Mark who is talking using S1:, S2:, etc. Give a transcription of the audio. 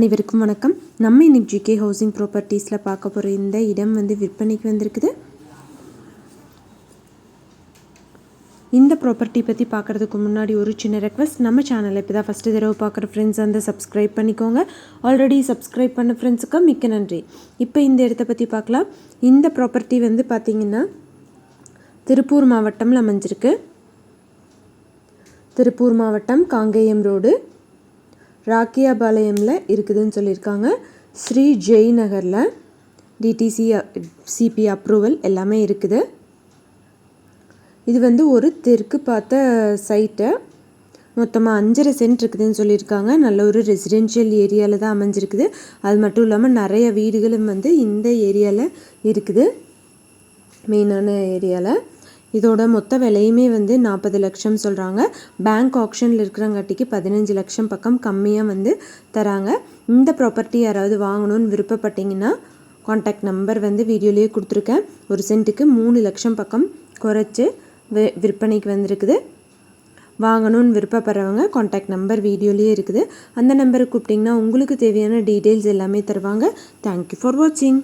S1: அனைவருக்கும் வணக்கம். நம்ம இன்னைக்கு ஜிகே ஹவுசிங் ப்ராப்பர்ட்டிஸில் பார்க்க போகிற இந்த இடம் விற்பனைக்கு வந்திருக்குது. இந்த ப்ராப்பர்ட்டி பற்றி பார்க்குறதுக்கு முன்னாடி ஒரு சின்ன ரெக்வஸ்ட், நம்ம சேனலை இப்போ தான் ஃபஸ்ட்டு தடவை பார்க்குற ஃப்ரெண்ட்ஸ் சப்ஸ்கிரைப் பண்ணிக்கோங்க. ஆல்ரெடி சப்ஸ்கிரைப் பண்ண ஃப்ரெண்ட்ஸுக்கு மிக்க நன்றி. இப்போ இந்த இடத்த பற்றி பார்க்கலாம். இந்த ப்ராப்பர்ட்டி பார்த்திங்கன்னா திருப்பூர் மாவட்டம்ல அமைஞ்சிருக்கு. திருப்பூர் மாவட்டம் காங்கேயம் ரோடு ராக்கியாபாளையமில் இருக்குதுன்னு சொல்லியிருக்காங்க. ஸ்ரீ ஜெய் நகரில் டிடிசி சிபி அப்ரூவல் எல்லாமே இருக்குது. இது ஒரு தெற்கு பார்த்த சைட்டை, மொத்தமாக 5.5 சென்ட் இருக்குதுன்னு சொல்லியிருக்காங்க. நல்ல ஒரு ரெசிடென்ஷியல் ஏரியாவில் தான் அமைஞ்சிருக்குது. அது மட்டும் இல்லாமல் நிறைய வீடுகளும் இந்த ஏரியாவில் இருக்குது, மெயினான ஏரியாவில். இதோட மொத்த விலையுமே 40 லட்சம் சொல்கிறாங்க. பேங்க் ஆப்ஷனில் இருக்கிறங்காட்டிக்கு 15 லட்சம் பக்கம் கம்மியாக தராங்க. இந்த ப்ராப்பர்ட்டி யாராவது வாங்கணும்னு விருப்பப்பட்டிங்கன்னா கான்டாக்ட் நம்பர் வீடியோலேயே கொடுத்துருக்கேன். ஒரு சென்ட்டுக்கு 3 லட்சம் பக்கம் குறைச்சி விற்பனைக்கு வந்திருக்குது. வாங்கணும்னு விருப்பப்படுறவங்க கான்டாக்ட் நம்பர் வீடியோலேயே இருக்குது. அந்த நம்பருக்கு கூப்பிட்டிங்கன்னா உங்களுக்கு தேவையான டீட்டெயில்ஸ் எல்லாமே தருவாங்க. தேங்க்யூ ஃபார் வாட்சிங்.